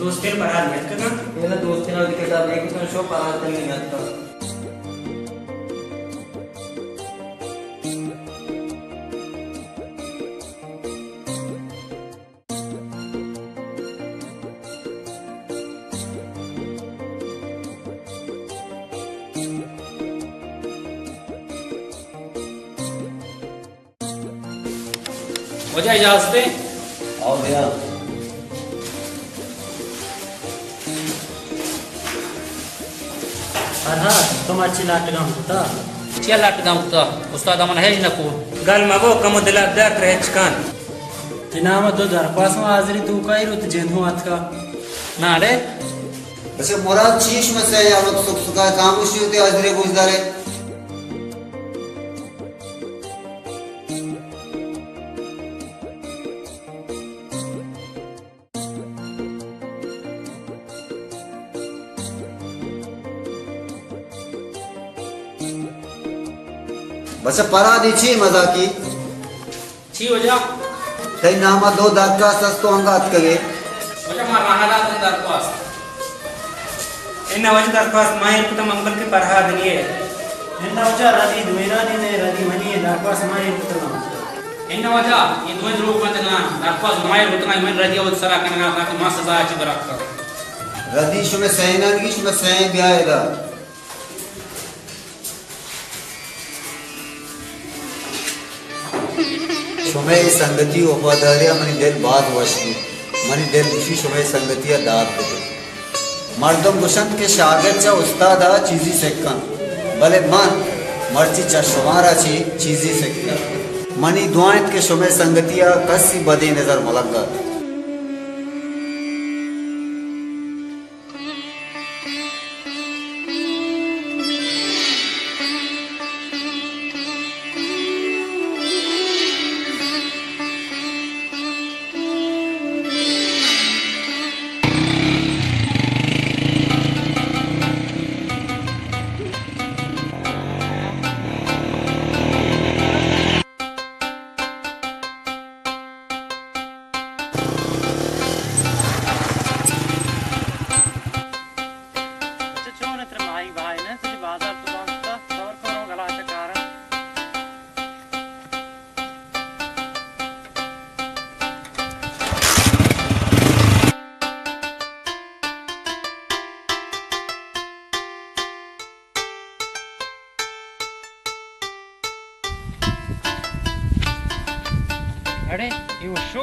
दोस्तेर परार मेtkana yana do'stina kitab lekin shu paratilni yatdi. वजह इजाजत है आओ भैया अरे तुम अच्छी लाट गाँव होता चिया लाट गाँव तो उस्ताद अमन है ना को गल मगो कमो दिला दर रहच कान इनाम तो दरपास में हाजिरी तू का ही रुत जेनू हाथ का ना रे वैसे मुराद चीश में से या लोग सुख सुखा खामोशी होते हाजिरी गुजदारे बस परा दीची मजा की छी हो जा तई नामा दो दाका सस्तो अंगात कगे वजह मार महादा दरपास इन वजह दरपास माय पुत मंगल के परहा दनिए इन वजह रदी दुमेरा दी ने रदी मनी दरपास माय पुत्र इन वजह ये दो लोग मत ना दरपास माय उतना मन रदी और सरा कना का मा सजा अच्छी बरक रदी शुमे सैनन की शुमे सै ब्याएगा शुमे संगति वफादारिया मनी दिल बात वशनी मनी दिल खुशी शुमे संगतिया दाद दे मर्दम गुशन के शागिर्द चा उस्तादा चीजी सेकन भले मन मर्ची चा शुमारा ची चीजी सेकन मनी दुआएं के शुमे संगतिया कसी बदी नजर मलंगा अरे ये वो शो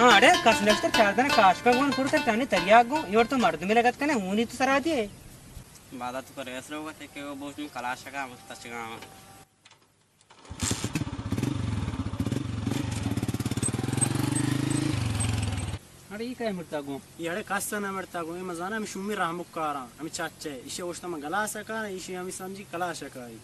अरे कसलस्तर चारदाने काशपागोन पुरकर ताने तरियागो योर तो मर्द में लगत कने ऊनी तो सरा दिए बाधा तो करे ऐसे होगा थे कि वो बहुत में कलाश का मुस्तचगा अरे ये काय मरता गो यारे कास्ता ना मरता गो मजाना हम शुमी रामुकारा हम चाचे इसे ओष्टा में गला सका इसे हम समझी कला सकाई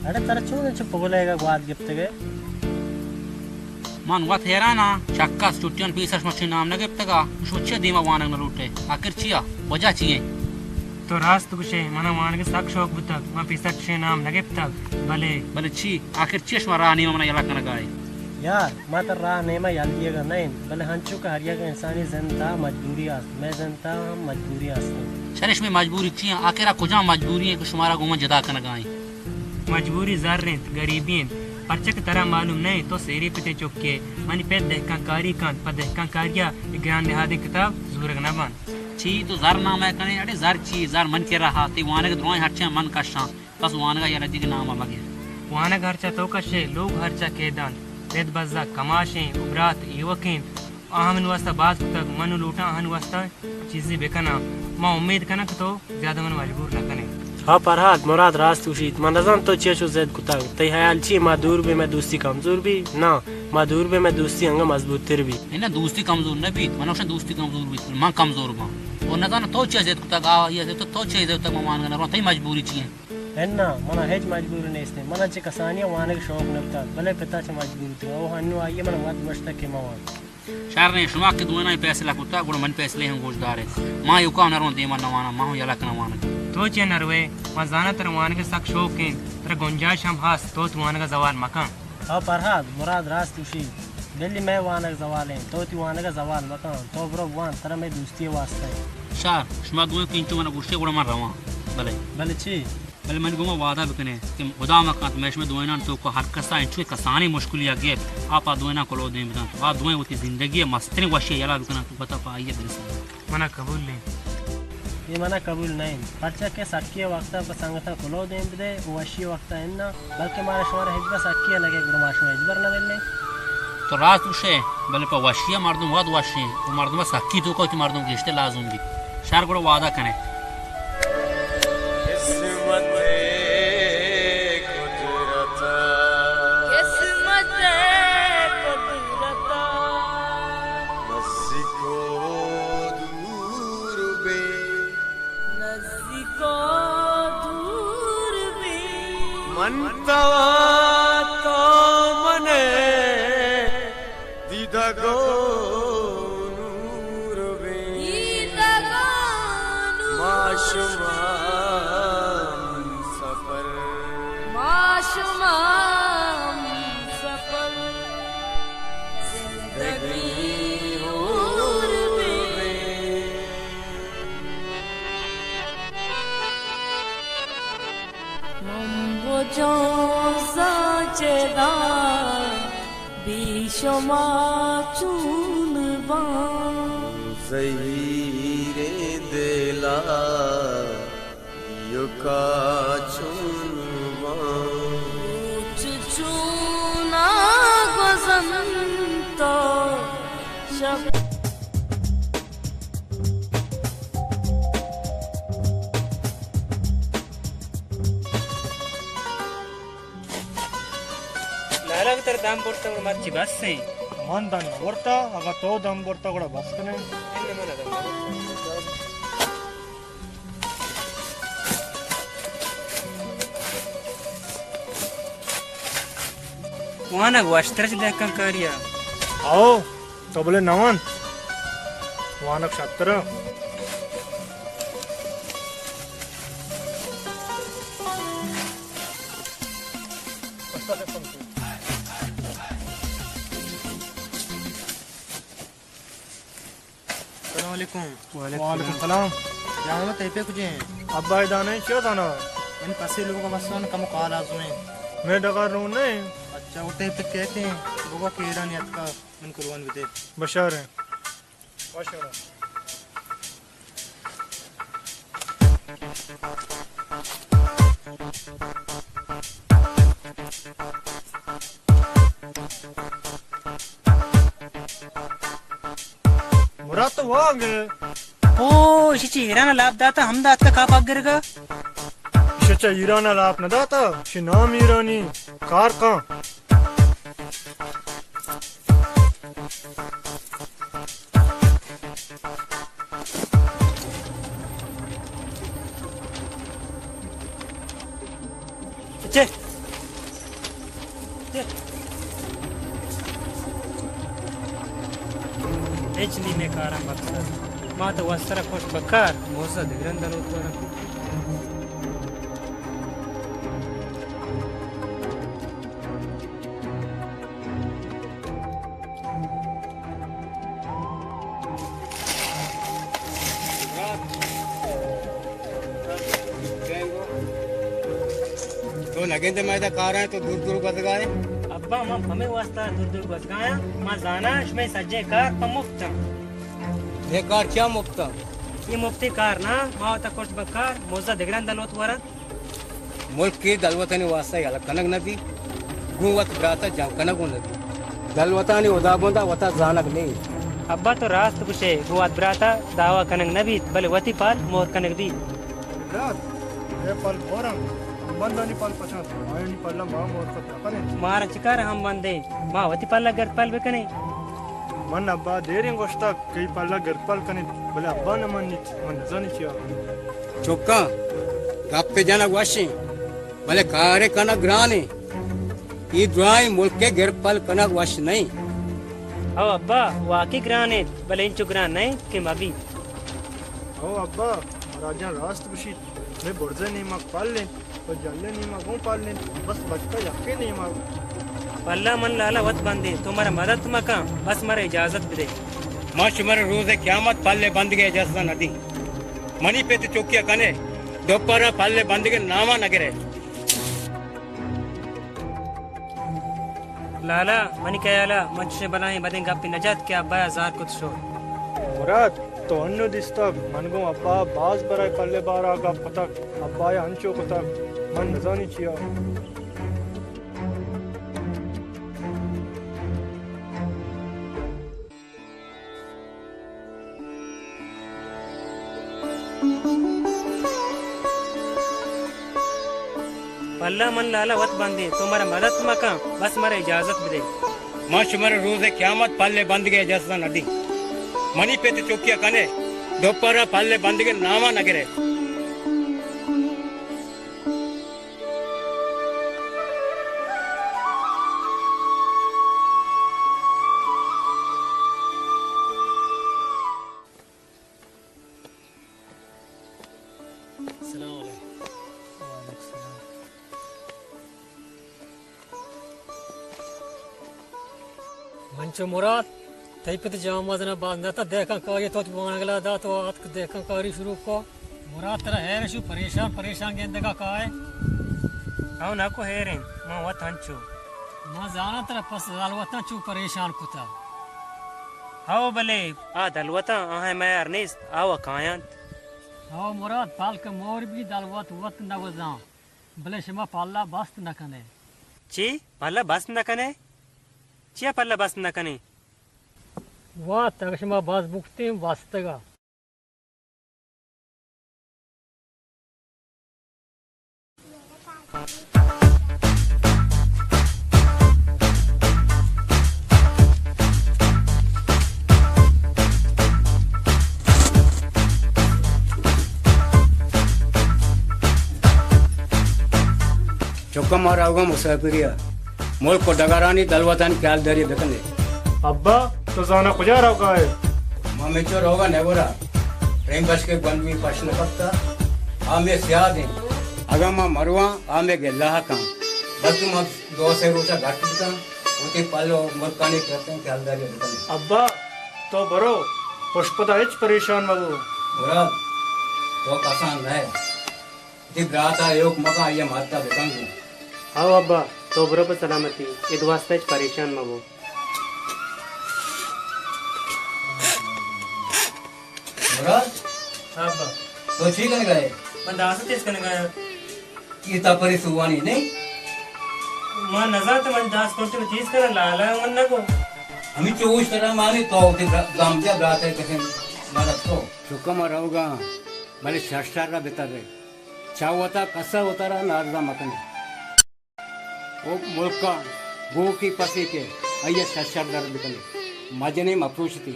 अरे तेरा चूने चुप बोलेगा गुआद गिफ्ट के मन वत हेरा ना चक्का स्टूडियन पीसस मशीन नाम ने गिफ्ट का सोचे दीमा वानग न लूटे आखिर चिया वजह चाहिए तो रास्त कुछ मना मान के साक शौक बुतक मा पीसक छे नाम लगे तक भले भले छी आखिर चेश मरा नी मना यला कन गाय यार मा तर रा ने मा यालिएगा नहीं भले हंचू का हरिया का इंसानी जनता मजबूरी आस मैं जनता हम मजबूरी आस शनिश में मजबूरी छी आखिर कुजा मजबूरी है कि शुमारा गुमा जदा कन गाय मजबूरी ज़र्रेंत गरीबीन परचक तरह मालूम नहीं तो सेरी पिते चुके मनी पे दहका कारी कान पर दहका कारिया ज्ञान निहादे किताब ज़ूरग ना बन छी तो ज़र नाम है कने अरे ज़र छी ज़र मन के रहा ते वाने के द्रोय हटचे मन कशा बस वाने का यार दी नाम लगे वाने घरचा तो कशे लोग हरचा केदान वेद बज़ा कमाशे उबरात युवकिन आहन वास्ता बात तक मन लूटा आहन वास्ता चीज़ें बेकना माँ उम्मीद कना तो ज़्यादा मन मजबूर न कने हाँ परहात मुराद रास्त उशीत मनज़न तो चेशु ज़ेद कुताग तय ख्याल छी मादूर भी मैं दोस्ती कमजोर भी ना मादूर भी मैं दोस्ती अंग मजबूत तिर भी इन्हें दोस्ती कमजोर न भी मनुष्य दोस्ती कमजोर भी मां कमजोर बा और न जाना तो चेज़ेद कुताग आ ये तो चेज़ेद तक मान गना रो तय मजबूरी छी है ना मना हेज मजबूरी नहीं इसने मना चे कसानिया वाने के शौक नबता भले पिता चे मजबूरी थी वो हन्नु आइए मना मत मश्ता के मवान शहर ने शुमा के दुना ही पैसे लाकुता गुड़ मन पैसे ले हम गोशदार है मां युका न रो दे मन नवाना मां यला कनवाना तो चे नरवे मजाना तर वाने के सक शौक के तर गुंजाइश हम हास तो तुवाने का जवाल मकान हाँ परहात मुराद रास्त उशी दिल्ली में वाने का जवाल है तो तुवाने का जवाल मकान तो ब्रो वान तर में दोस्ती वास्ता है शहर शुमा दुए किंचो मन गुस्से गुड़ मन रवा भले भले छी भले मन गुमा वादा बकने कि खुदा मकान मैश में दुएना तो को हर कसा इंचो कसानी मुश्किल या गे आपा दुएना को लो दे बिना तो आ दुए होती जिंदगी मस्तरी वशी यला बकना तो बता पाइए दिल से मना कबूल नहीं ये मना कबूल नहीं पर्चा के सक्के वक्त संगठन खुलो दे दे वशी वक्त है ना बल्कि मारा शोर हिजबा सक्के लगे गुरमाश में हिजबर न मिलने तो रात उसे भले पर वशिया मर्दों वाद वशी वो मर्दों में सक्की तो को मर्दों के रिश्ते लाजुम भी शहर को वादा करें चेदा बीशमा चूनबा ज़हीरे दिला युका चुनवा चुचूना गजंतो शब लाला तर दाम बोलता और मच्छी बस से मन दान बोरता अगर तो दम बोरता ಕೂಡ बस कने इनने मन दाम वहाँ ना वस्त्र से देख कंकारिया आओ तो बोले नवन वहाँ नक्षत्र वालेकुम सलाम jangan tepe kuje अब्बा दाने क्यों दाना ini pasti lu ka basan kamu kala asune मैं डकार रहूं नहीं acha wo tepe कहते हैं बुआ केड़ा ने अtka मन कुर्बान बिते बशार है बशार मुराद तो वो आगे ओ शिची हिराना लाभ दाता हम दात का काप अगरगा शिचा ईराना लाप न दाता शि नाम ईरानी कार का चे एचली में कारा मकसद मां तो वस्त्र कोट बकार मोसा दिग्रंदल उतरा तो लगे थे मैं कार है तो दूर दूर बद गए अब्बा मां हमें वास्ता दूर दूर बस गाया मां जाना इसमें सज्जे कार पमुक्त ये कार क्या मुक्ता ये मुफ्ती कार ना मां तो कोट बकार मोसा दिग्रंदल उतरा मुल्क की दलवतनी वास्ता याला कनक नदी गुवत ब्राता जं कनक नदी दलवतानी उदा बोंदा वता जानक नहीं अब्बा तो रास्त कुशे गुवात ब्राता दावा कनक नबी बले वती पाल मोर कनक दी रात ये पल औरंग बंदानी पल पछात आयनी पल्ला मां मोर को तपने मारा चिकार हम बंदे मां वती पाल गर पाल बेकने मन अब्बा देरी गोश्ता कई पल्ला गरपल कने बोले अब्बा न मन जानी चिया चुक्का गप्पे जाना वाशी भले कारे कनक ग्राने ई ड्राई मुल्क के गरपल कनक वाश नहीं ओ अब्बा वाकी ग्राने बले इंचु ग्रान नहीं कि मबी ओ अब्बा राजा रास्त कुशी मैं बुर्जे नहीं मग पाल ले और जल्ले नहीं मग वो पाल ले बस बचका यके नहीं मग पल्ला मन लाला वत बंदे तुम्हारा मदद मका बस मरे इजाजत दे माश मर रोज क़यामत पल्ले बंद के इजाजत नदी मनी पे तो चौकिया कने दोपहर पल्ले बंद के नामा नगरे लाला मनी कयाला मंच से बनाए बदें गप्पी नजात के अब्बा हजार कुछ शो मुराद तो अन्नु दिस्ता मनगो अब्बा बाज बराय पल्ले बारा का पतक अब्बा या अंचो पतक मन नजानी चिया पल्ला मन लाला वत बंदे तुम्हारा मदद मका बस मरे इजाजत दे माश मर रोज क़यामत पल्ले बंद के इजाजत नदी मनी पे तो चौकिया कने दोपहर पल्ले बंद के नामा नगरे मंचो मुराद तैपत जामजना बांधा था देखा कागे तो मांगला दा तो आत देखा कारी शुरू को मुराद तेरा है शु परेशान परेशान गेंदे का काए हाउ ना को हेरे मां वत हंचो मां जाना तेरा पस अलवता चू परेशान कुता हाओ भले आ दलवता आहे मैं अरनीस आओ कायांत हाओ मुराद पाल के मोर भी दलवत वत न वजा भले शमा पाल्ला बस्त न कने ची पल्ला बस न कने चिया पल्ला बस न कने वा तक शमा बस बुकते वास्तगा चौका मारा मुसाफिरिया मुल्क को डगारानी दलवतान ख्याल दरी बेकने अब्बा तो जाना कुजा रहा है ममेचो रोगा नेगोरा प्रेम बस के बंदवी प्रश्न पत्ता आमे सियाद हैं अगर मां मरवा आमे के लाह का बल्कि मत दो से रोचा घाट का उनके पालो मुल्कानी करते हैं ख्याल दरी बेकने अब्बा तो बरो पुष्पदा इच परेशान मगो मुराद तो आसान है दिख रहा था योग मका ये मारता बेकंग आओ अब्बा तो बरो पर सलामती इद वास्ते परेशान मगो मुराद अब्बा तो ठीक है गए मैं दास तेज करने गया ये तापरी सुवानी नहीं मां नजर तो मन दास कोटे में चीज कर लाला मन न को हमें चोश तरह मानी तो गामच्या रात है कैसे मदद को चुकम रहोगा भले शास्त्र का बेता रे चावता कसा होता रहा नारदा मकन ओ मुल्क का गो की पसी के आये शास्त्र दर बिकने मजने मफरूशती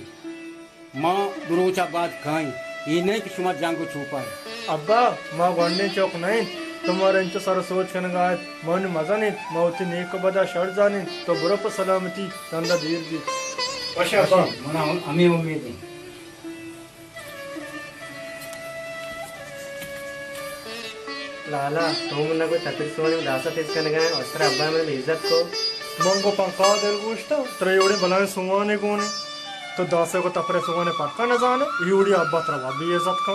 मां दुरोचा बात खाई ये नहीं कि शुमत जान को छुपा है अब्बा माँ गंडे चौक नहीं तुम्हारे इंच सारा सोच करने गाय मन मजा नहीं मौती नेक बदा शर्ट जाने तो बुरा पर सलामती नंदा दीर दी अच्छा अब्बा मना हमें उम्मीद है लाला तो मन कोई तकलीफ सोने में दासा तेज करने गया और सर अब्बा मेरे इज्जत को मंगो पंखा दिल गुश्ता त्रयोड़े बनाए सुवाने कोने तो दासे को तपरे सुवाने पटका न जाने यूड़ी अब्बा तरवा भी इज्जत का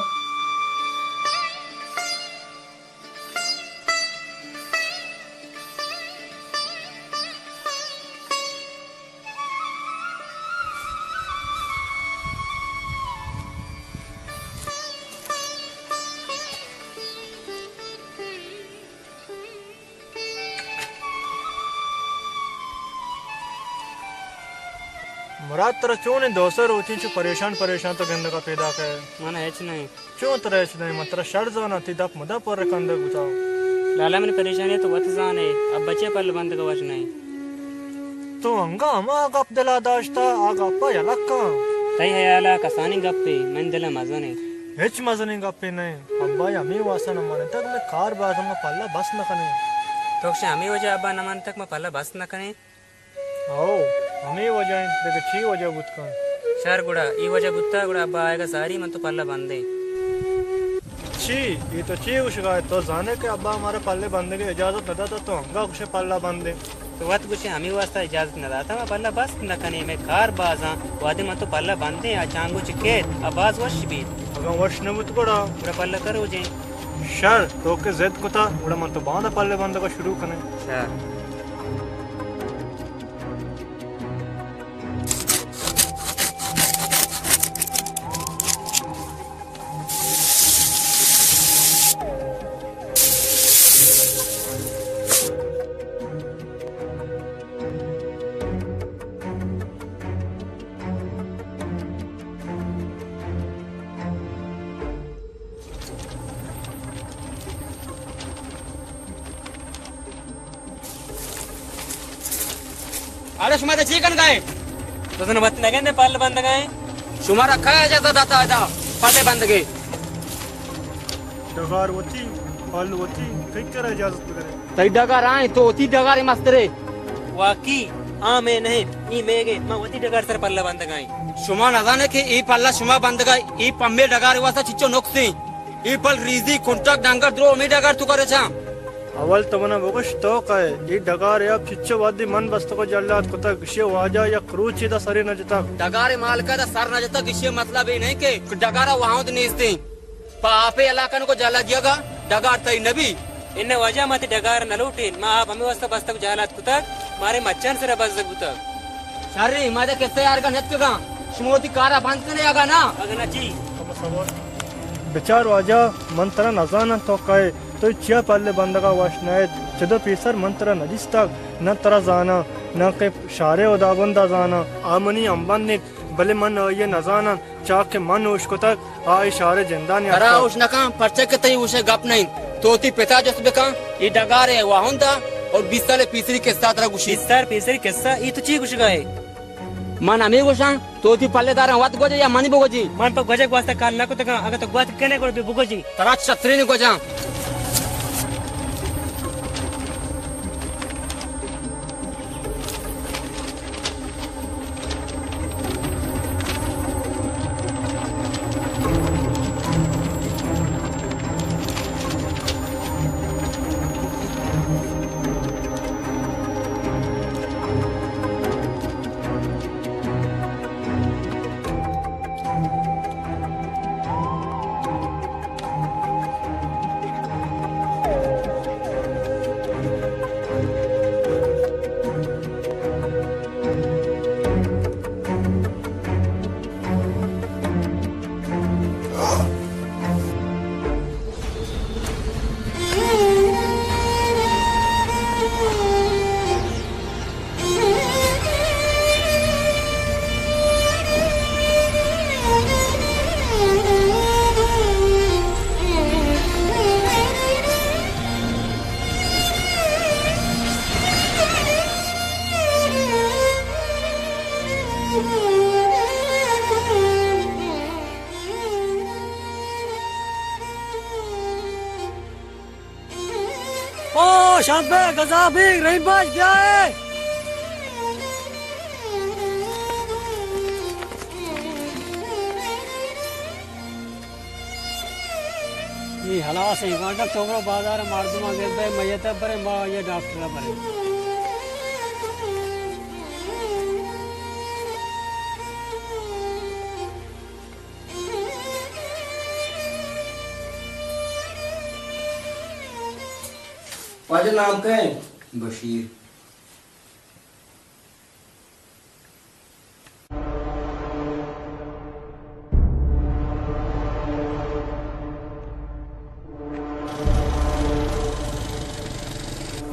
मुराद तरह क्यों ने दोसर होती चु परेशान तो गंद का पैदा कर मन है नहीं क्यों तरह ऐसे नहीं मतलब शर्ट जाना थी दप मदा पर कंदे बुझाओ लाला मैंने परेशानी तो वत जाने अब बच्चे पल बंद का वश नहीं तो हंगा हम आग आप दिला दाश्ता आग आपा यलक का तई है याला कसानी गप्पे मन दिला मजा नहीं हिच मजा नहीं गप्पे नहीं अब्बा हमें वासा न माने तक मैं कार बाज में पल्ला बस न कने तो हमें वजह अब्बा न मान तक मैं पल्ला बस न कने आओ हमें वजह देखो छी वजह बुत का शहर गुड़ा ई वजह बुत्ता गुड़ा अब्बा आएगा सारी मन तो पल्ला बंदे छी ये तो छी उशगा तो जाने के अब्बा हमारे पल्ले बंदे की इजाजत न देता तो हमगा कुछ पल्ला बंदे तो वत कुछ हमें वास्ता इजाजत न दाता मैं पल्ला बस न कने मैं कार बाजा वादे मन तो पल्ला बंदे आ चांगो चिकेत आवाज वश भी अगर वश न बुत गुड़ा गुड़ा पल्ला करो जे शर तो के जिद कुता गुड़ा मन तो बांध पल्ले बंदे का शुरू कने शर अरे शुमार चिकन गए तो तने बत लगे ने पल बंद गए शुमार रखा है जैसा दाता है पल्ले बंद गए डगार होती पल होती कई कर इजाजत करे तई डगार आए तो ओती डगार मस्त रे वाकी आ मैं नहीं ई मेगे मैं वती डगार सर पल्ला बंद गए शुमा न जाने कि ई पल्ला शुमा बंद गए ई पम्मे डगार वासा चिच्चो नोक्सी ई पल रीजी कुंटक डांगर द्रो मी डगार तू करे छा अवल तो मना बोगश तो कहे ये डगार या चिच्चो वादी मन बस्त को जल्लात को तक गिशे वाजा या क्रूची दा सरे न जता डगार माल का दा सर न जता गिशे मतलब ही नहीं के डगारा वहां तो नीस्ते पापे इलाकन को जला दियागा डगार तई नबी इन वजह मत डगार न लूटे मां आप हमें वास्ता बस्त को जलात को तक मारे मच्छर से रबज बुता शारी माझ्या किस्से यार का नेत का शमोती कारा बांधने आगा ना अगना जी बेचार वाजा मंत्र नजाना तो कहे तो चिया पल्ले बंदगा वाशनायत चदो पीसर मंत्र नजिस तक न तरा जाना न के शारे उदा बंदा जाना आमनी अंबन ने भले मन ये नजाना चाक के मन उसको तक आ इशारे जिंदा ने अरा उस नका पर्चे के तई उसे गप नहीं तोती पिता जस बेका ये डगारे वाहुंदा और 20 साल पीसरी के साथ रा गुशी 20 साल पीसरी किस्सा ई तो ची कुछ गए मन हमें गोशा तोती पल्लेदार वात गोजे या मनी बोगोजी मन पर गजे वास्ता काल ना को तक अगर तो बात कने को बुगोजी तरा छतरी ने गोजा ओ शांत पे गजा भी रही बाज क्या है ये हला से कांटा तोबरो बाजार मारदुमा गेबे मयते परे मा ये डॉक्टर परे वाजे नाम क्या है बशीर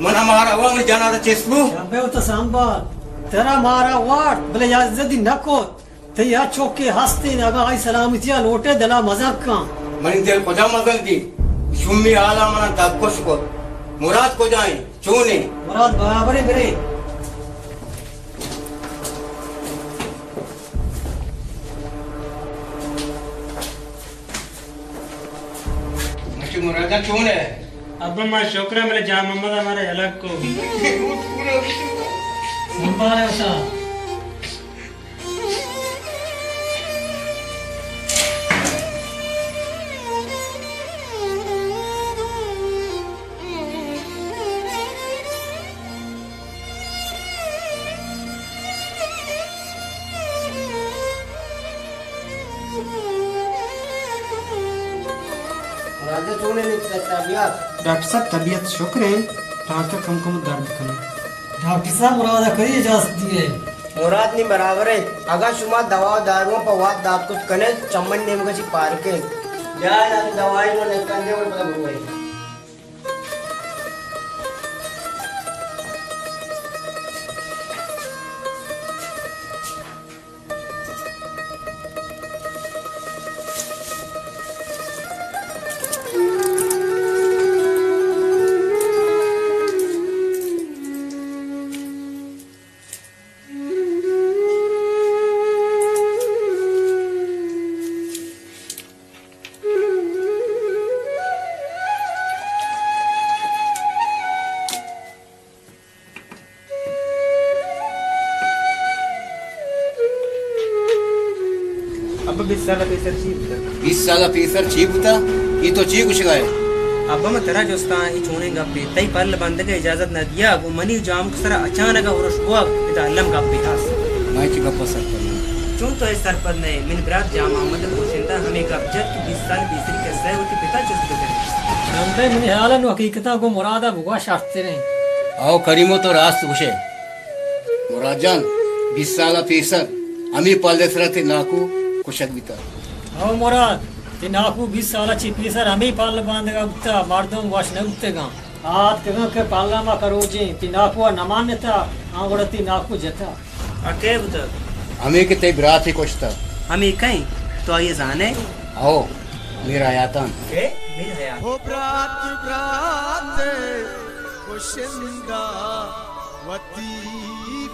मन हमारा वंग जाना था चेस्बू अबे वो तो सांबर तेरा मारा वाट भले याद जदी नको ते या चौके हंसते नगा आई सलामतिया लोटे दला मजाक का मन तेल कोजा मगल दी शुम्मी आला मना दाकोश को मुराद को जाए चूने मुराद बराबर है मेरे मुझे मुरादा चूने अब मैं शुक्र मेरे जान मोहम्मद हमारे अलग को संभाल है उसा राजा चूने ने तबियत डॉक्टर साहब तबीयत शुक्र है डॉक्टर कम कम दर्द करे डॉक्टर साहब मुराद करिए इजाजत दिए मुराद नहीं बराबर है अगर शुमा दवा दारुओं पर वाद दात कुछ कने चम्मन नेम का ची पार के जाए ना दवाई नो नहीं करने और पता बुआ है अब 20 साल पीसर चीप 20 साल पीसर चीप था ये तो चीप कुछ गए अब मैं तेरा जोस्ता ही छोने गप्पे तई पल बंद के इजाजत न दिया वो मनी जाम सरा अचानक और हुआ इदा अल्लम गप्पे हास मैं की गप्पा सर पर चुन तो इस सर पर नहीं मिन ब्रात जाम अहमद पोशिंदा हमें कब्जत 20 साल पीसरी के सह होती पिता चुस्त करे नंदे मन हालन हकीकता को मुरादा भुगा शास्ते ने आओ करीमो तो रास्त घुसे मुरादजान 20 साल पेसर अमी पालदेसरा थे नाकू कुशक बिता आओ मुराद ते नाकू 20 साल चिपली सर हमें पाल बांधेगा उतना मर्दों वाश न उतरेगा आज के पालना करो जी ती नाकू नमान्यता आंगड़ती नाकू जता अके बुतक हमें के ते बरात ही कुछ था हमें कहीं तो ये जाने आओ मेरा आयातन के मेरा है हो ब्रात ब्रात खुशिंदा वती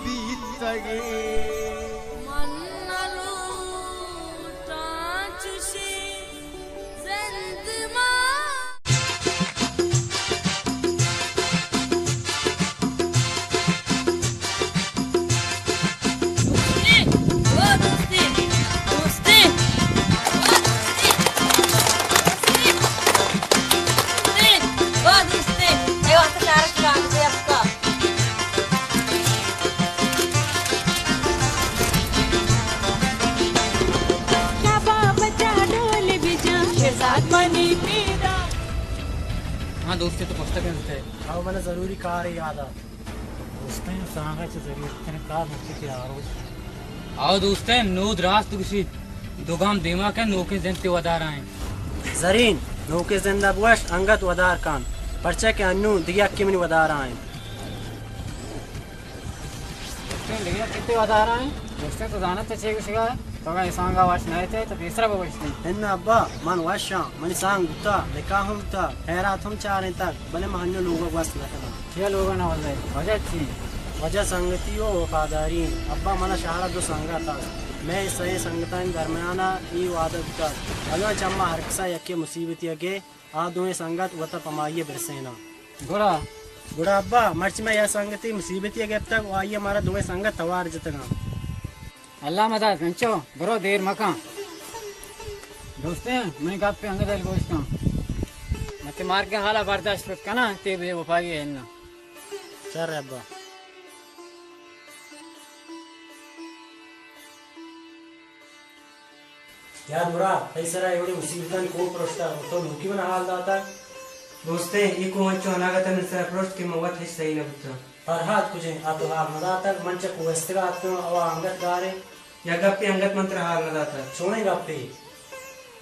बीतगे मन्नलू टांचुशी जिंदमा हाँ दोस्ते तो पुस्तक थे आओ मैंने जरूरी कार याद आ दोस्ते सांगायचं जरी त्याने कार नक्की की आरोज आओ दोस्ते नूद रास्त किसी दोगाम दिमाग के नोके जनते वदार आए जरीन नौके जिंदा बुश अंगत वदार कान पर्चा के अन्नू दिया के मिनी वदार आए लेकिन कितने वदार आए दोस्ते तो जाना तो चाहिए किसी का तो अगर सांगा वाश नहीं थे तो तीसरा बवश्ती इन अब्बा मन वाशा मन सांग गुता निकाह हम ता हैरात हम चारे तक भले महन्नो लोगों वास लखना छह लोगों ने वजह वजह थी वजह संगति हो वफादारी अब्बा मना शहरा दो संगा था मैं सही संगतान दरमियाना ई वादत का अल्लाह चम्मा हर कसा यके मुसीबत यके आ दोए संगत वता पमाइए बरसेना गोरा गुड़ा अब्बा मर्च में यह संगति मुसीबत यके अब तक आइए हमारा दोए संगत तवार जतना अल्लाह मदद कंचो बरो देर मका दोस्ते मैं कब पे अंगदल गोश्ता मत मार के हाला बर्दाश्त करना ते बे वफाई है ना चल अब्बा यार बुरा ऐसा एवढी मुसीबतान कोण प्रश्न तो लुकी पण हाल दाता दोस्ते ये को वच्चो अनागत में सर प्रोस्ट के मवत है सही न बुतक फरहाद कुछ आतो हाल मदाता मंच को वस्त्रा आतो अवा अंगत गारे या गप्पे अंगत मंत्र हाल न दाता सोने गप्पे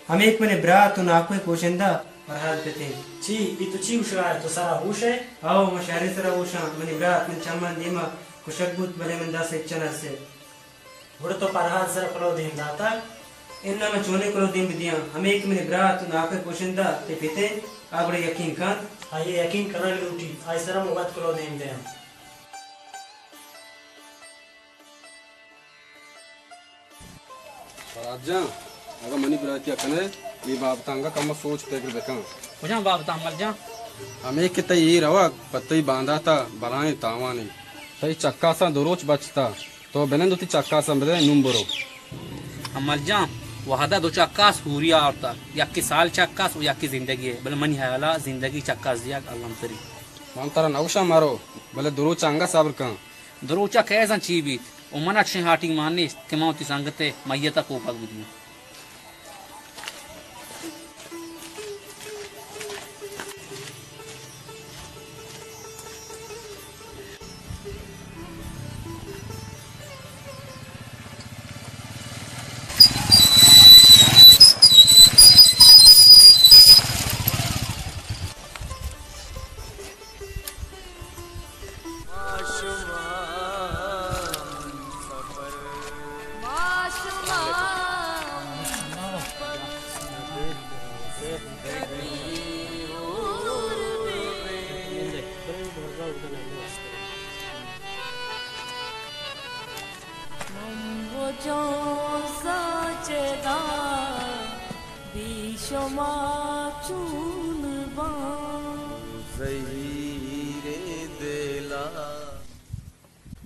हम एक मने ब्रा तो नाको पोशंदा और हाल पे थे ची ई तो ची उशरा तो सारा होश है आओ मशारे सरा उशा मने ब्रा मन चमन दीमा कुशकबूत भले मंदा से चनर से बुड़ तो फरहाद सर करो दिन दाता इन्ना में चोने करो दिन बिदिया हम एक मने ब्रा तो नाको पोशंदा ते पिते आगड़े यकीन कान आइए यकीन करने लूटी आई सर मुगत करो दिन दे राजा अगर मनी बिरातिया कने ये बाप तांगा कम सोच तेकर बेका मुझे बाप ता मर जा हमें किते ये रवा पत्ते बांधा था बलाए तावानी तई चक्का सा दोरोच बचता तो बने दोती चक्का सा बदे नुम्बरो हम मर जा वहादा दो चक्कास हुरिया औरता या की साल चक्कास या की जिंदगी है बल मनी हाला जिंदगी चक्कास दिया अल्लाह तरी मान तारा नौशा मारो भले दोरो चांगा साबर का दरोचा कैसा चीबी उमना छे हाटी माननी के मौती संगते मैयता को पग बुदी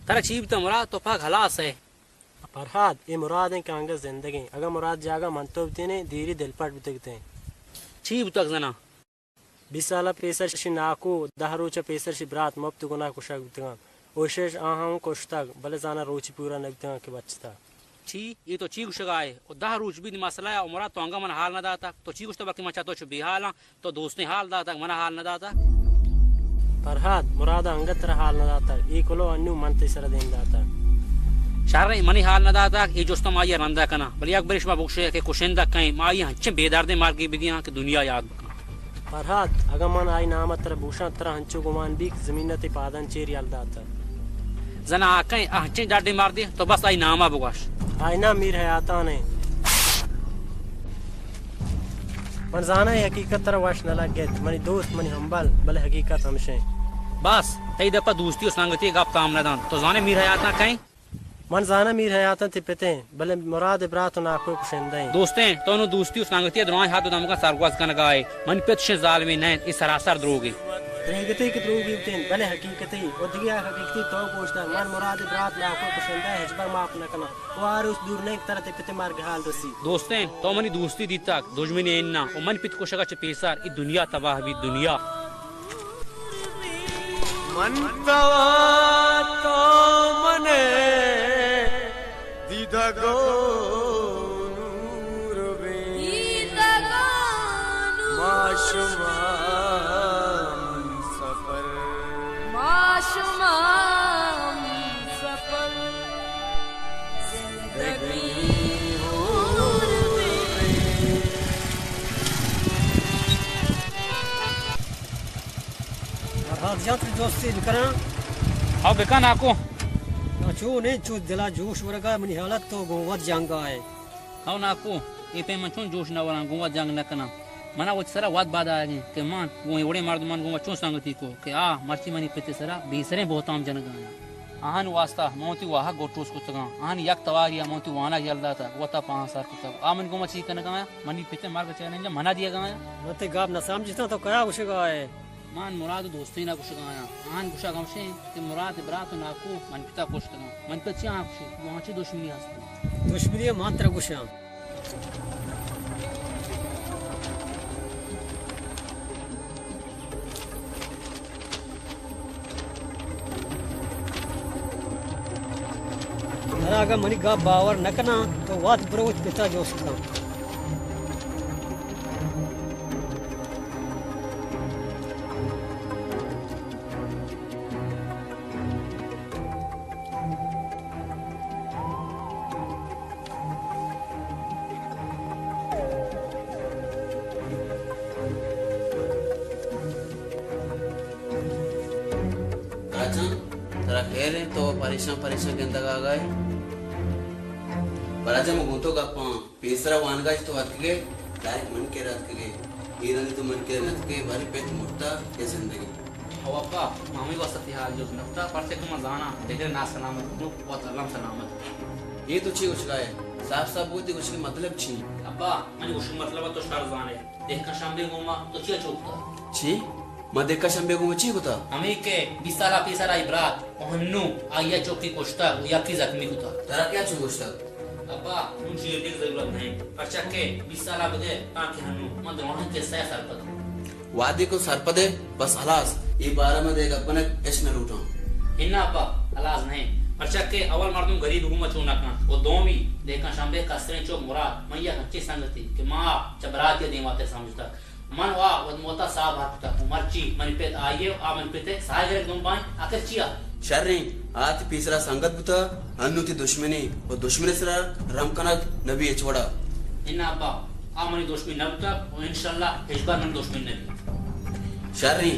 तारा चीब तो मुराद तो पाक हलास है फरहाद ये मुराद है कांगा जिंदगी अगर मुराद जागा मनतो ने धीरे दिल पर बितकते हैं चीब तक जना 20 साल पेसर शि नाकू 10 रोच पेसर शि ब्रात मप्त गुना कुशा बितगा ओशेश आहां कोश्तग भले जाना रोच पूरा नगता के बचता ची ये तो ची कुशगाए और 10 रोच भी मसला है उमरा तो अंगा मन हाल न दाता तो ची कुछ तो बाकी मचा तो बिहाला तो दोस्त ने हाल दाता मन हाल न दाता फरहाद मुरादा अंगत हाल न दाता ई कोलो अन्नु मन तिसर देन दाता शारे मनी हाल न दाता ई जोस्ता माया रंदा कना बली अकबर इशमा बुक्शे के कुशिंदा कई माया हंचे बेदारदे मार के बिदियां के दुनिया याद फरहाद अगर मन आई नामत तर भूषण तर हंचो गुमान भी जमीनते पादन चेर यल दाता जना कई हंचे जाडे मार दे तो बस आई नामा बुगाश आईना मीर हयाता ने मन जाना है हकीकत तर वाश न लगे मनी दोस्त मनी हंबल भले हकीकत हमशे बस तई दपा दोस्ती और संगति गप काम न दान तो जाने मीर हयाता कई मन जाना मीर हयाता ते पते भले मुराद इब्रात ना को कुशंदे दोस्तें तो नो दोस्ती और संगति दुआ हाथ दम का सरगवास कन गाए मन पे शे जालिमी न इस सरासर द्रोगी रेगते के द्रोगी तेन भले हकीकत ही ओदिया हकीकती तो पोछता मन मुराद इब्रात ना को कुशंदे हजबर माफ न कना वार उस दूर ने तरह ते पते मार हाल रसी दोस्तें तो मनी दोस्ती दीता दुश्मनी इन्ना ओ मन पित कोशगा च पेसर ई दुनिया तबाह भी दुनिया मन तवा तो मने दीदगो नूर बे माशुमा सफर जिंदगी जात दोस्ती करा हां बेका नाको चू ने चू दिला जोश वरगा मनी हालत तो गोवत जंग आए हां नाको ए पे मन जोश ना वरा गोवा जंग न कना मना वो सरा वाद बाद आगे के मान वो एवढे मार मन गोवा चो संगति को के आ मर्ची मनी पेते सरा बीसरे बहुताम जन गाया आहन वास्ता मोती वाह गोटोस को तगा आहन यक तवारिया मोती वाना यलदा था वता 5 साल को आ मन गोवा ची कन गाया मनी पेते मार के चने मना दिया गाया मते गाब न समझता तो कया उसे गाए मान मुराद दोस्ती ना कुछ गाया आन कुछ गमशे कि मुराद इब्रात ना को मन पिता कुछ तगा मन पे चा कुछ वहां ची दुश्मनी हस्ती दुश्मनी मात्र कुछ अगर मनी गा बावर न करना तो वात ब्रोच पिता जो सकता तेरा खैर है तो परेशान के अंदर आ गए बराजा में गुंतो का पेसरा वानगा तो हट के डायरेक्ट मन के रख के हीरन तो मन के रख के भारी पेट मोटा के जिंदगी ओ अब्बा मामी वसती हाल जो नफ्ता पर से तुम जाना देखे ना सलामत नु बहुत अल्लाह सलामत ये तो ची उसका है साफ बोलते कुछ के मतलब छी अब्बा मैंने कुछ मतलब तो शर जाने देख का शाम दे गोमा तो चिया चोकता छी मदे का शंबे को ची होता हमें के बिसाला पिसारा इब्रात ओहन्नु आया चौकी कोष्टा या की जख्मी होता तेरा क्या चुगोष्टा अब्बा उन चीज की जरूरत नहीं पर चक्के बिसाला बदे ताकि हनु मद वहां के सह सरपद वादी को सरपदे बस हलास ये 12 में देगा अपने एश न लूटो इन्ना अब्बा हलास नहीं पर चक्के अवल मर्दुम गरीब हुकुम चुना का वो दोमी देखा शामबे कसरे चो मुराद मैया अच्छी संगति कि मां चबरात के देवाते समझता मन वा वद मोता साहब हाता मर्ची मन पे आइए आ मन पे सागर गुम बाय आकर चिया शर्री आत पीसरा संगत बुता अन्नु ती दुश्मनी वो दुश्मनी सरा रमकनक नबी एचवड़ा इन्ना अब्बा आ मनी दुश्मनी नबता और इंशाल्लाह इस बार मन दुश्मनी नहीं शर्री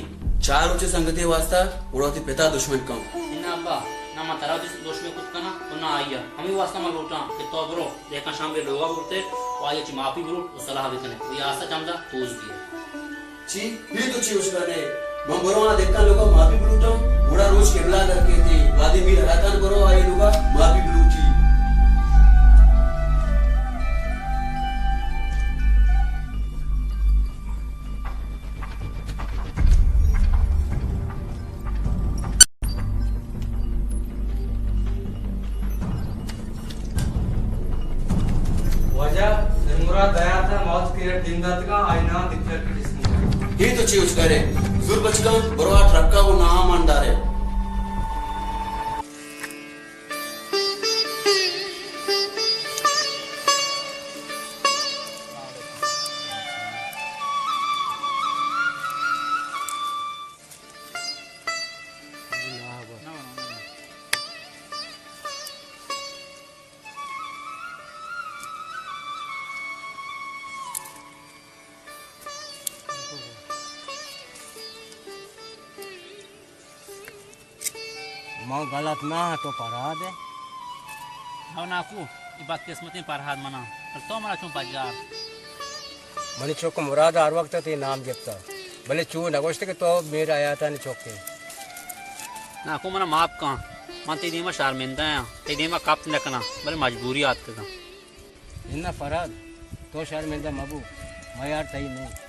चार ऊंचे संगति वास्ता उड़ाती पिता दुश्मन कम इन्ना अब्बा ना मा तरा दिस दुश्मनी कुछ करना तो ना आइया हमें वास्ता मा लूटा कि तो ब्रो देखा शाम के लोगा उठते वो आइए ची माफी ब्रो वो सलाह भी कने वो आसा चांदा तोज दिए ची भी तो ची उसका ने हम बरोना देखता लोग माफी ब्लूटा बूढ़ा रोज केबला करके थे वादी मीर हरातन बरो आई लोगा माफी ब्लूटी दया था मौत के दिन दात का आईना दिखकर के जिसमें ये तो चीज करे जुर बचका बरवा ट्रक का वो नाम अंडार है माँ गलत ना है तो पढ़ा दे हाँ नाकू ये बात किस्मत में परहाद मना पर तो मना चुं बाजार मनी चौक मुराद हर वक्त ते नाम जपता भले चू नगोश्त के तो मेरा आया था चौक के नाकू मना माप का मन ते दीमा शर्मिंदा है ते दीमा काप नकना भले मजबूरी आत का इन्ना फराद तो शर्मिंदा मबू मैं यार सही नहीं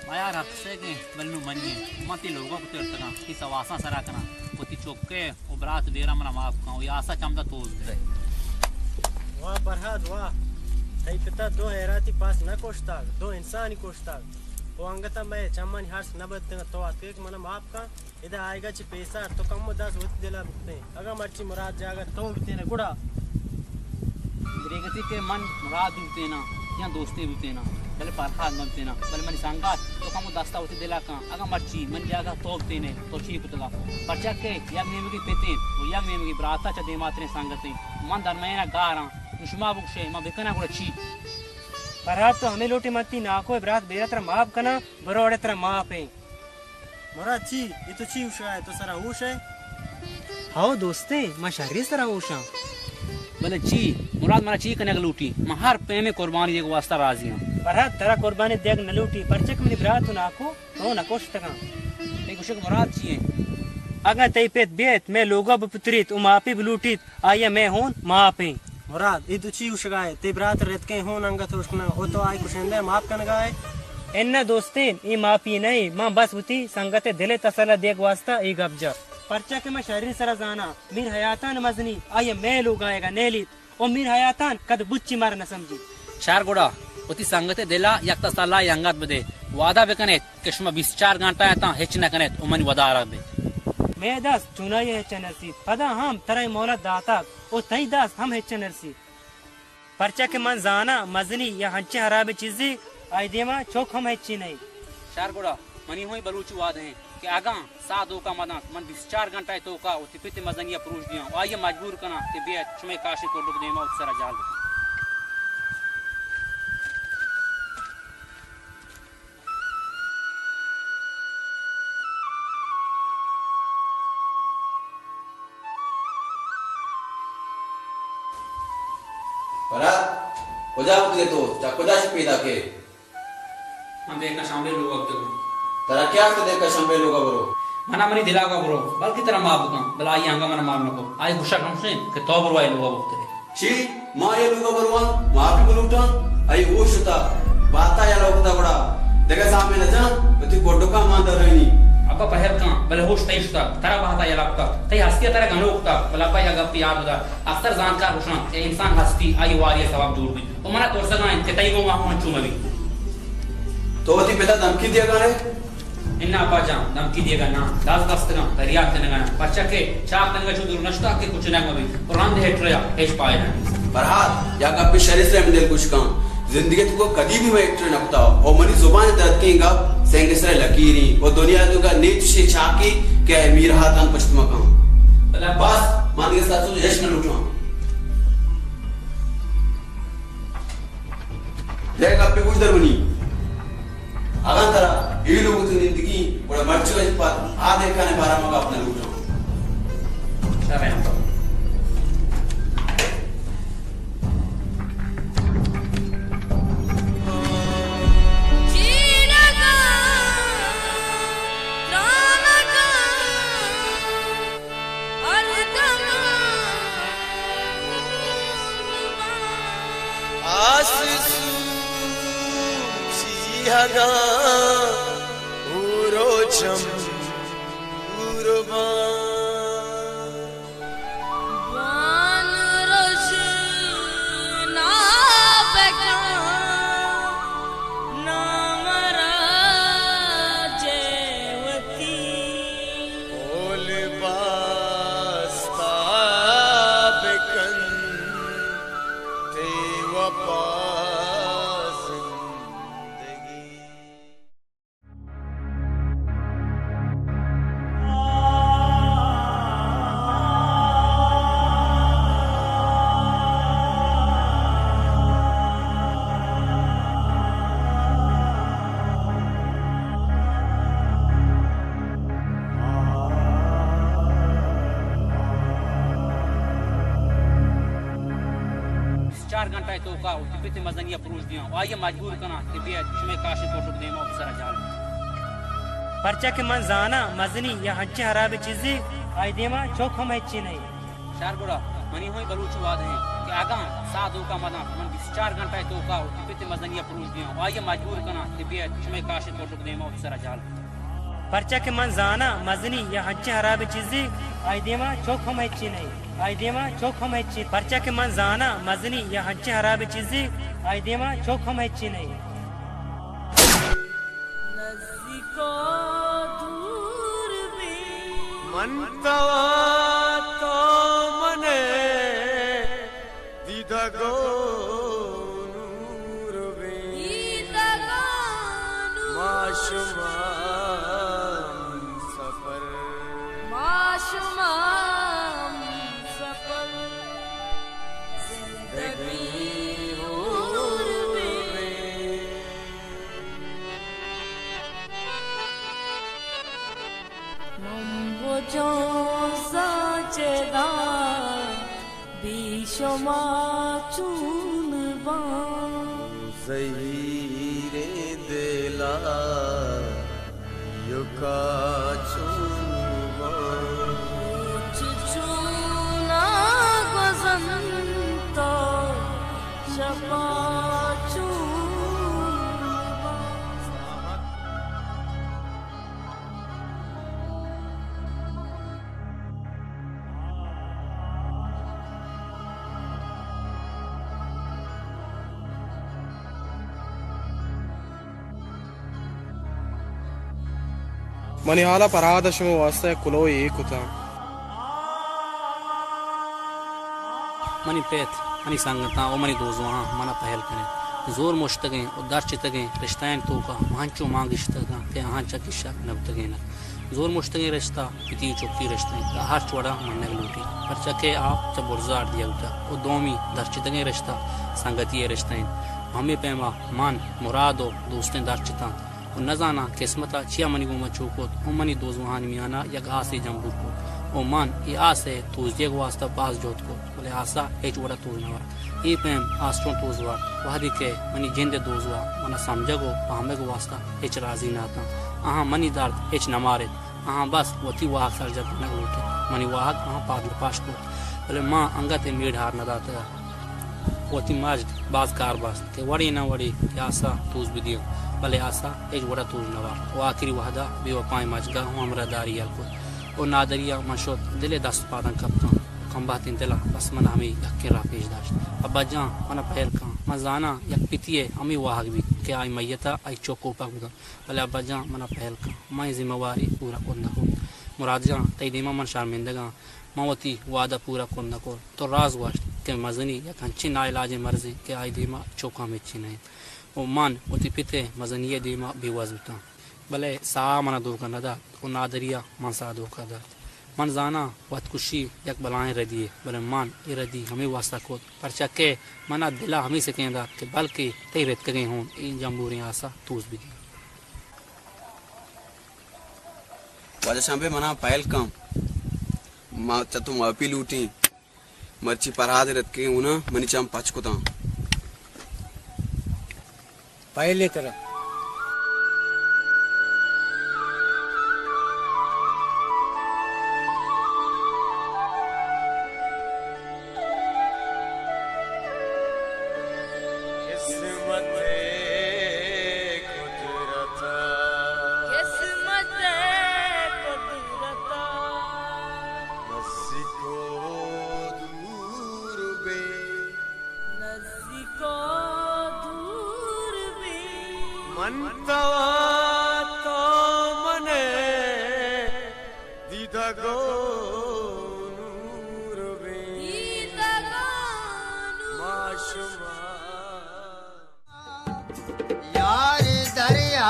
मैं यार हक से के बल्लू मनिए मती लोगों को तेरतना की सवासा सरा कना पोती चौके उबरात बेरा मना माप का या आसा चमदा तोज दे वाह बरहाद वाह तई पिता दो हैराती पास न कोश्ता दो इंसान ही कोश्ता वो अंगता मैं चम्मन हर्ष न बदंग तो आते एक मन माप का इधर आएगा ची पैसा तो कम दास होत दिला बुते अगर मर्ची मुराद जागा तो बुते ने गुड़ा ग्रेगति के मन मुराद बुते ना या दोस्ती बुते ना भले परहाद मनते ना भले मनी संगात तो कम दास्ता होते दिला का अगर मर्ची मन जागा तो बुते ने तो ठीक पुतला परचा के या नेम की पेते वो या नेम की ब्राता च दे मात्रे संगते मन दरमैना गारा उष्मा बुक्शे मा बेकना गुड़ा छी परहाद तो हमें लोटी मती नाको ब्रात बेरा तरह माफ कना बरोड़े तरह माफ है मुराद छी ये तो छी उशा है तो सरा होश है हाँ दोस्ते मैं शहरी तरह होशा भले ची मुराद मना ची कने लूटी मैं हर पे में कुर्बानी एक वास्ता राजी हूं परहाद तरह कुर्बानी देख न लूटी परचक मनी ब्रात नाको तो न कोश तका एक कुछ मुराद छी है अगर तई पेत बेत मैं लोगा बपुत्रित उमापी बलूटीत आया मैं हूं मापे मुराद ये तो छी उशगा है ते ब्रात रेत के होन अंगत उशना ओ तो आई कुछ अंदर माफ कन गाए एन्ना दोस्तेन ई मापी नहीं मां बस उती संगते दिले तसला देख वास्ता ई गबजा परचा के मैं शरीर सरा जाना मीर हयातान मजनी आये मैं लोग आएगा नेलित और मीर हयातान कद बुच्ची मार न समझी चार गोड़ा उती संगते दिला या तसला यंगत बदे वादा बेकने किस्म 24 घंटा ता हेच न कने उमन वदा रबे मैं दास चुनाई है चनरसी पदा हम तरह मौला दाता ओ तई दास हम है चनरसी परचा के मन जाना मजनी या हंचे हराबे चीजी आई देमा चौक हम है ची नहीं चार गोड़ा मनी होई बलूची वाद है कि आगा सादो का मना मन 24 घंटा तो का उती पिते मजनिया पुरुष दिया आ ये मजबूर कना कि बे चुमे काशी को डुब देमा उत्सरा जाल परहाद खुदा उतले तो चकुदा से पैदा के हम देखना शामिल लोग अब तक तेरा क्या तो देखा शामिल लोग बरो मना मनी दिला का बरो बल्कि तेरा मां बुका भला ये हंगा मना मारने को आई गुस्सा कम से कि तो बरो आई लोग अब तक छी मां ये लोग बरोवान मां भी बलूटा आई वो शुता बाता या लोग ता बड़ा देखा सामने न जा तो कोडो का मां दरनी अब्बा पहर का भले होश तईश का तेरा बाता या लपका तई हंसके तेरा गनोक का भला पा या गप याद होगा अक्सर जानकार होना कि इंसान हंसती आई वारिया सवाब जोड़ भी ओ मना तोड़ सका कि तई को वहां चुमवी तो वती पिता धमकी दिया गाने इन्ना अब्बा जान धमकी दिएगा ना दास दस्तगा दरिया तनगा परचा के चाक तनगा जो दूर नष्टा के कुछ ना मवी कुरान दे हेट्रया हेश पाए ना परहाद या गप शरीर से मिल कुछ काम जिंदगी तुको कभी भी मैं एक्टर न बताओ और मनी जुबान दर्द केगा सेंगसरे लकीरी और दुनिया तुका नीच से छाकी के मीर हाथन पश्चिम काम भला बस मान के साथ तो यश न लूटो देख अब पे कुछ दरबनी अगन तरा ये लोग तो जिंदगी बड़ा मर्चो इस पर आ देखा ने बारा मगा अपना लूटो शाबाश Haga urocham urba wan rosh na beka namara jewati ol basta bekan te wapa 24 घंटा तो का उतिपित मजनिया प्रूज दिया आइए मजबूर करना कि बे शुमे काशे फोटो देमा सरा जाल पर्चा के मन जाना मजनी या हज्जे हराबे चीज़ी आई देमा चौक हम अच्छी नहीं चार गोड़ा मनी होई बलूच वाद है कि आगा साधु का मना मन 24 घंटा तो का उतिपित मजनिया प्रूज दिया आइए मजबूर करना कि बे शुमे काशे फोटो देमा सरा जाल पर्चा के मन जाना मजनी या हज्जे हराबे चीज़ी आई देमा चौक हम अच्छी नहीं आई देमा चौक हम अच्छी पर्चा के मन जाना मजनी या हज्जे हराबे चीज़ी आई देमा चौक हम अच्छी नहीं नज़दीको दूर भी मनतवा तो मने दीदगो नूर बे माशुमान सफर माशुमान सफर जिंदगी दूर भी वो जो साचेदा बीशमा चूनबा ज़हीरे दिला युका चुनवा चुचुना गज़ंता शपा चूनबा मनिहाला परादशमो वास्ते कुलो एकुता मनी पेत मनी संगता ओ मनी दोजवा मना पहल कने जोर मुश्तगे और दर चितगे रिश्ताएं तो का मांचो मांगिश्तगा के हां चकिशा नबतगे ना जोर मुश्तगे रिश्ता पिती चुकी रिश्ते का हर चोड़ा मनने लूटी पर चके आप जब बुरजार दिया उठा ओ दोमी दर चितगे रिश्ता संगति रिश्ते हमें पैमा मान मुरादो दोस्तें दर चिता और न जाना किस्मता चिया मनी गुमा चौकोत ओ मनी दोजवान मियाना यक आसे जंबू को ओ मान ये आसे तूजिए को वास्ता पास जोत को बोले आसा एच वड़ा तूज नवा ये पैम आस्ट्रों तूजवा वहदी के मनी जिंदे दोजवा मना समझा को हमें को वास्ता एच राजी नाता आहा मनी दर्द एच न मारे आहा बस वती वाह सर जब न लूटे मनी वाह आहा पागल पाश को बोले माँ अंगते मीड हार न दाता वती माज बाज कार बास के वड़ी ना वड़ी आसा तूज भी दियो भले आसा एज वड़ा तूज नवा वो आखिरी वहदा बेवफाई मजगा हूँ हमरा दारी को ओ नादरिया मशोत दिले दस्त पादन कपता कम बात इंतला बस मन हमें यक्के रा पेश दाश्त अब्बा जान मना पहल का मजाना यक पितिये हमें वाहग भी के आई मैयता आई चौको पा बुदा भले अब्बा जान मना पहल का मैं जिम्मेवारी पूरा करना को मुराद जान तई देमा मन शर्मिंदगा मवती वादा पूरा करना को तो राज वाश के मजनी या कंची ना इलाज मर्जी के आई देमा चौका में अच्छी नहीं ओ मान उति पिते मजनिये देमा बेवजूता भले सा मना दो का नदा ओ नादरिया मन सा दो का दा मन जाना वत खुशी यक बलाएं रदिए भले मान ये रदी हमें वास्ता को परचा के मना दिला हमें से कहंदा कि बल्कि ते रेत के हों इन जंबूरी आसा तूस भी वाजा शांबे मना पहल कम मा चतु मापी लूटी मर्ची पराद रत के उना मनी चम पचकुता पहले तरह यार दरिया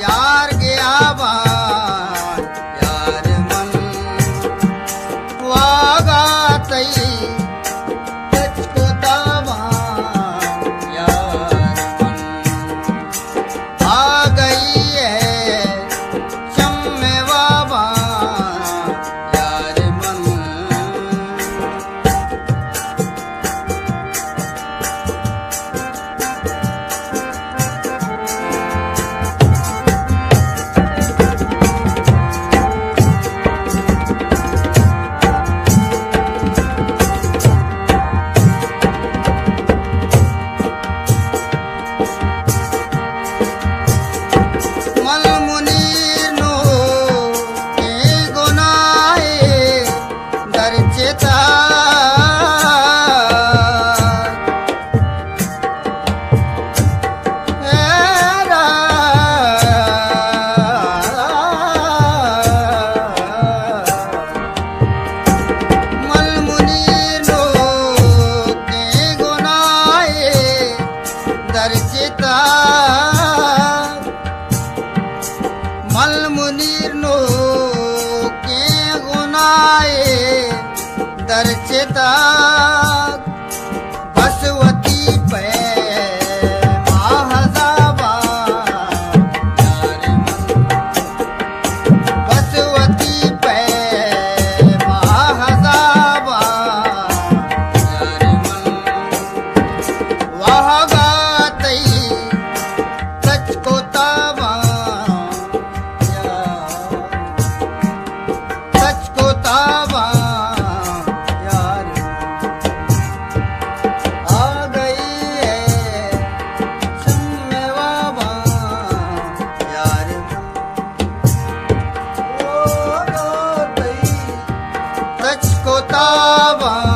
यार गया बार यार मन वागा तई तुझको दावा यार मन आ गई है चम्मे बाबा यार मन चेता दरचेता बसवती पे महाजाबा बसवती पे महाजाबा वाह गातई सच को ताबा सच को ताबा को ताबा